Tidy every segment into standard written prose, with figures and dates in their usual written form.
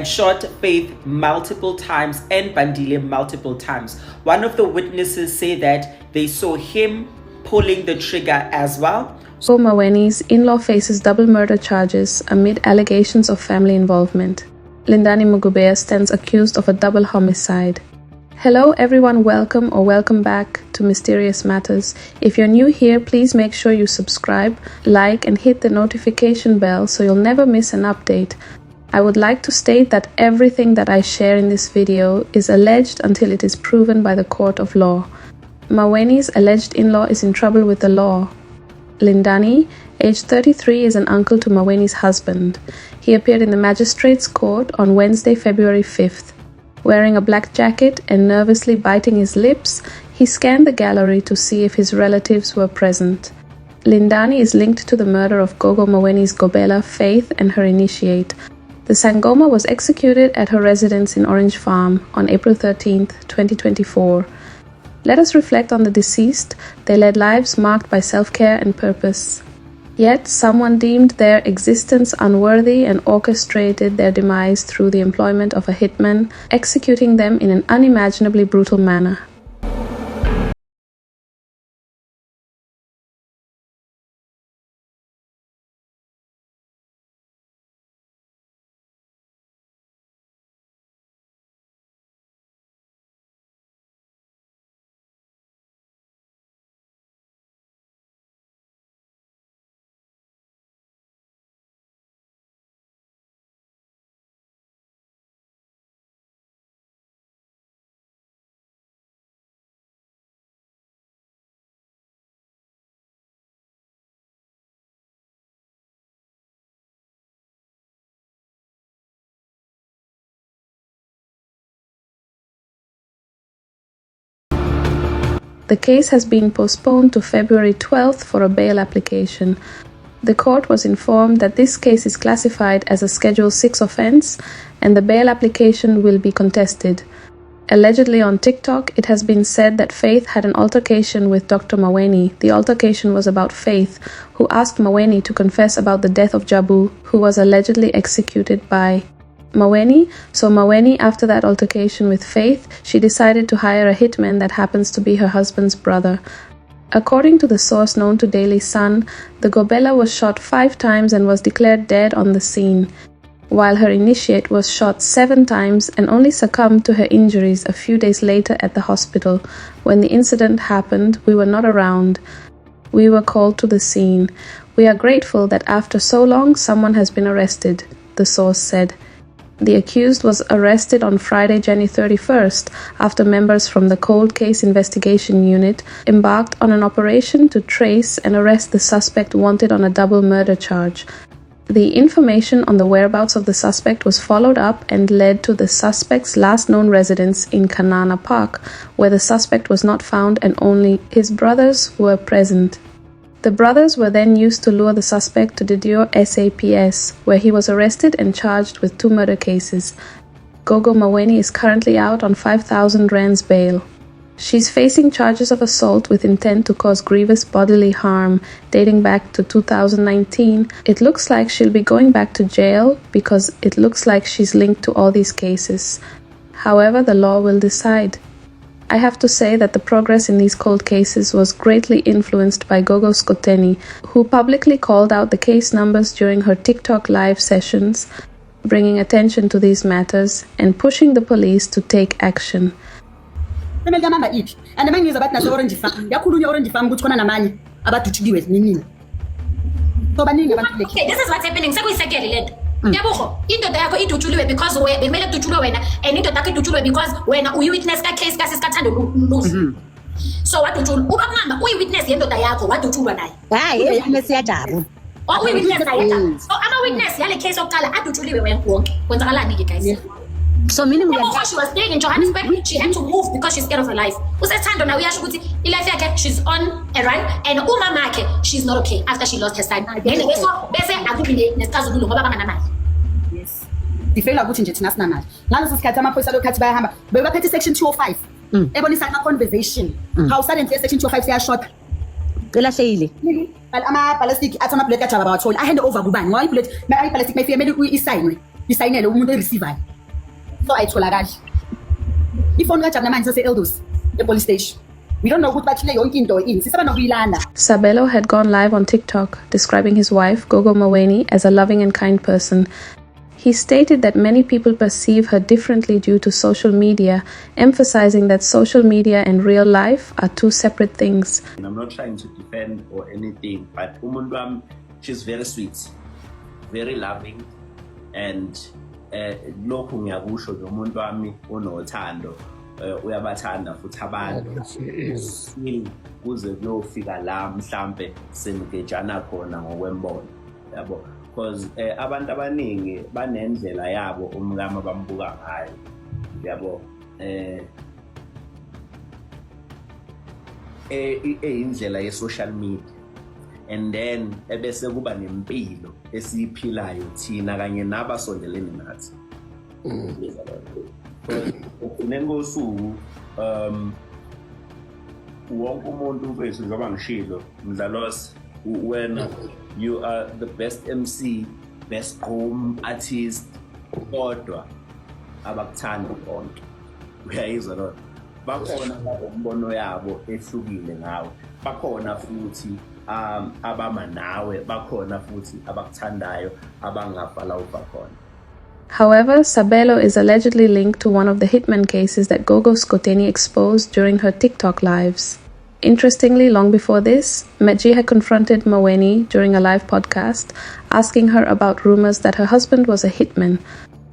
and shot Faith multiple times and Bandile multiple times. One of the witnesses say that they saw him pulling the trigger as well. Gogo Maweni's in-law faces double murder charges amid allegations of family involvement. Lindani Mgube stands accused of a double homicide. Hello everyone, welcome back to Mysterious Matters. If you're new here, please make sure you subscribe, like and hit the notification bell so you'll never miss an update. I would like to state that everything that I share in this video is alleged until it is proven by the court of law. Maweni's alleged in-law is in trouble with the law. Lindani, aged 33, is an uncle to Maweni's husband. He appeared in the magistrate's court on Wednesday, February 5th. Wearing a black jacket and nervously biting his lips, he scanned the gallery to see if his relatives were present. Lindani is linked to the murder of Gogo Maweni's Gobela, Faith, and her initiate. The Sangoma was executed at her residence in Orange Farm on April 13, 2024. Let us reflect on the deceased. They led lives marked by self-care and purpose. Yet, someone deemed their existence unworthy and orchestrated their demise through the employment of a hitman, executing them in an unimaginably brutal manner. The case has been postponed to February 12th for a bail application. The court was informed that this case is classified as a Schedule 6 offense and the bail application will be contested. Allegedly on TikTok, it has been said that Faith had an altercation with Dr. Maweni. The altercation was about Faith, who asked Maweni to confess about the death of Jabu, who was allegedly executed by Maweni. So Maweni, after that altercation with Faith, she decided to hire a hitman that happens to be her husband's brother. According to the source known to Daily Sun, the Gobela was shot 5 times and was declared dead on the scene, while her initiate was shot 7 times and only succumbed to her injuries a few days later at the hospital. When the incident happened, we were not around. We were called to the scene. We are grateful that after so long someone has been arrested, the source said. The accused was arrested on Friday, January 31st, after members from the Cold Case Investigation Unit embarked on an operation to trace and arrest the suspect wanted on a double murder charge. The information on the whereabouts of the suspect was followed up and led to the suspect's last known residence in Kanana Park, where the suspect was not found and only his brothers were present. The brothers were then used to lure the suspect to Didio SAPS, where he was arrested and charged with 2 murder cases. Gogo Maweni is currently out on 5,000 rands bail. She's facing charges of assault with intent to cause grievous bodily harm dating back to 2019. It looks like she'll be going back to jail because it looks like she's linked to all these cases. However, the law will decide. I have to say that the progress in these cold cases was greatly influenced by Gogo Scrutiny, who publicly called out the case numbers during her TikTok live sessions, bringing attention to these matters and pushing the police to take action. Okay, this is what's happening. Yabukho indoda yakho idutshuliwe because bekumele kudutshuliwe wena and indoda yakho idutshuliwe because wena uyi-witness ka-case kasisikathando luzi. So wadutshulwa uba mama uyi-witness yendoda yakho wadutshulwa naye. Hayi i-witness yaJabu. Uyi-witness yaJabu. So ama-witness yale case yokuqala adutshuliwe wonke. Kwenzakalani-ke guys? So meaning she was staying in Johannesburg, she had to move because she's scared of her life. Usethando now uyasho ukuthi ilife yakhe she's on a run and umama yakhe she's not okay after she lost her son. Then bese akubi nesicazululo ngoba banganamali. Yes. Difela ukuthi nje thina sinamali. Ngaleso sikhathi amaphoyisa lokhathi bayahamba bebaphethe section 205. Ebonisa ama conversation. How suddenly section 205 siyashota. Elahleyile. Ama ballistic athi ama bullet kajaba bawatholi. I hand over kubani? Ngoba i bullet ballistic mayifike mele uyisayinwe. Isayinele umuntu ereceiver. so ayitholakali ifoni kaJabu namanje sase-Eldos e-police station. We don't know ukuthi bathile yonke into ini sisaba nokuyilanda. Sabelo had gone live on TikTok describing his wife, Gogo Maweni, as a loving and kind person. He stated that many people perceive her differently due to social media, emphasizing that social media and real life are two separate things. I'm not trying to defend or anything, but umuntu she's very sweet, very loving, and lokhu ngiyakusho nje umuntu wami unothando, uyabathanda futhi abantu kuze kuyofika la mhlambe senigejana khona ngokwembono, yabo, because abantu abaningi banendlela yabo umkama bambuka ngayo, yabo, indlela ye-social media, and then ebese kuba nempilo esiyiphilayo thina kanye nabasondelene nathi. Nengosuku wonke umuntu mfethu njengoba ngishilo mdlalos, when you are the best MC, best home artist, kodwa abakuthanda bonke, uyayizwa lo, bakhona umbono yabo ehlukile ngawe, bakhona futhi abama nawe, bakhona futhi abakuthandayo abangafala ubakhona. However, Sabelo is allegedly linked to one of the Hitman cases that Gogo Maweni exposed during her TikTok lives. Interestingly, long before this, Meji had confronted Maweni during a live podcast, asking her about rumors that her husband was a hitman.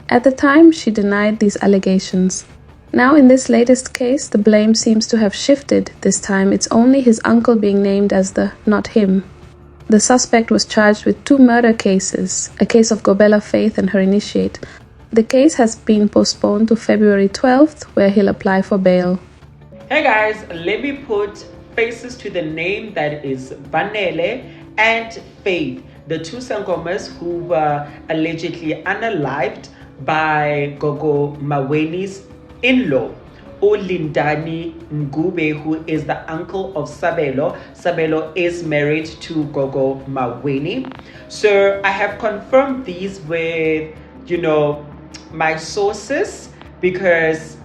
At the time, she denied these allegations. Now, in this latest case, the blame seems to have shifted. This time, it's only his uncle being named as the not him. The suspect was charged with 2 murder cases, a case of Gobela Faith and her initiate. The case has been postponed to February 12th, where he'll apply for bail. Hey guys, let me put faces to the name that is Banele and Faith, the 2 sangomas who were allegedly unalived by Gogo Maweni's in-law, or Lindani Mgube, who is the uncle of Sabelo. Sabelo is married to Gogo Maweni. So I have confirmed these with, my sources, because,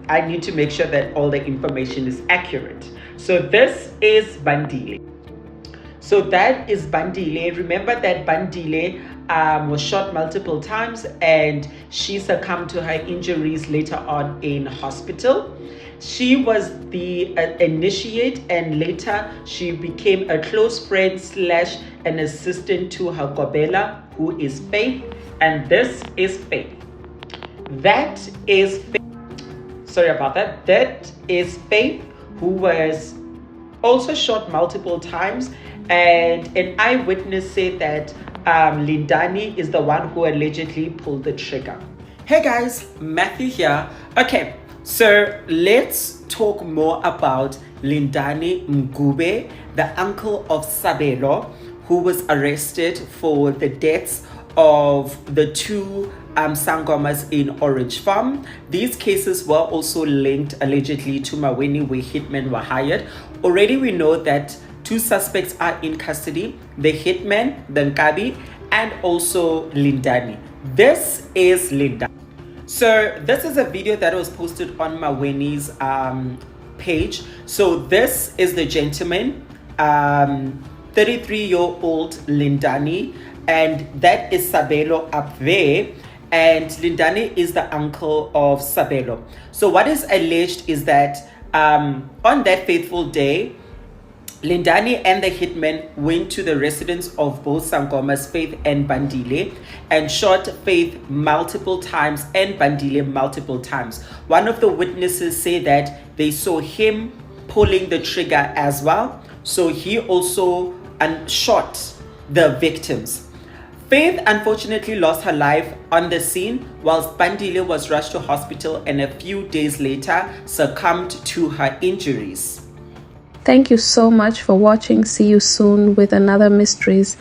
I need to make sure that all the information is accurate. So this is Bandile. So that is Bandile. Remember that Bandile was shot multiple times and she succumbed to her injuries later on in hospital. She was the initiate, and later she became a close friend / an assistant to her Gobela, who is Faith, and this is Faith. That is Faith. Sorry about that. That is Faith, who was also shot multiple times, and an eyewitness said that Lindani is the one who allegedly pulled the trigger. Hey guys, Matthew here. Okay, so let's talk more about Lindani Mgube, the uncle of Sabelo, who was arrested for the deaths of the 2 sangomas in Orange Farm. These cases were also linked allegedly to Maweni, where hitmen were hired. Already we know that 2 suspects are in custody, the hitman, the Nkabi, and also Lindani. This is Lindani. So this is a video that was posted on Maweni's page. So this is the gentleman, 33-year-old Lindani, and that is Sabelo up there. And Lindani is the uncle of Sabelo. So what is alleged is that on that fateful day, Lindani and the hitman went to the residence of both sangomas, Faith and Bandile, and shot Faith multiple times and Bandile multiple times. One of the witnesses said that they saw him pulling the trigger as well. So he also shot the victims. Faith unfortunately lost her life on the scene, whilst Bandile was rushed to hospital and a few days later succumbed to her injuries. Thank you so much for watching. See you soon with another mysteries.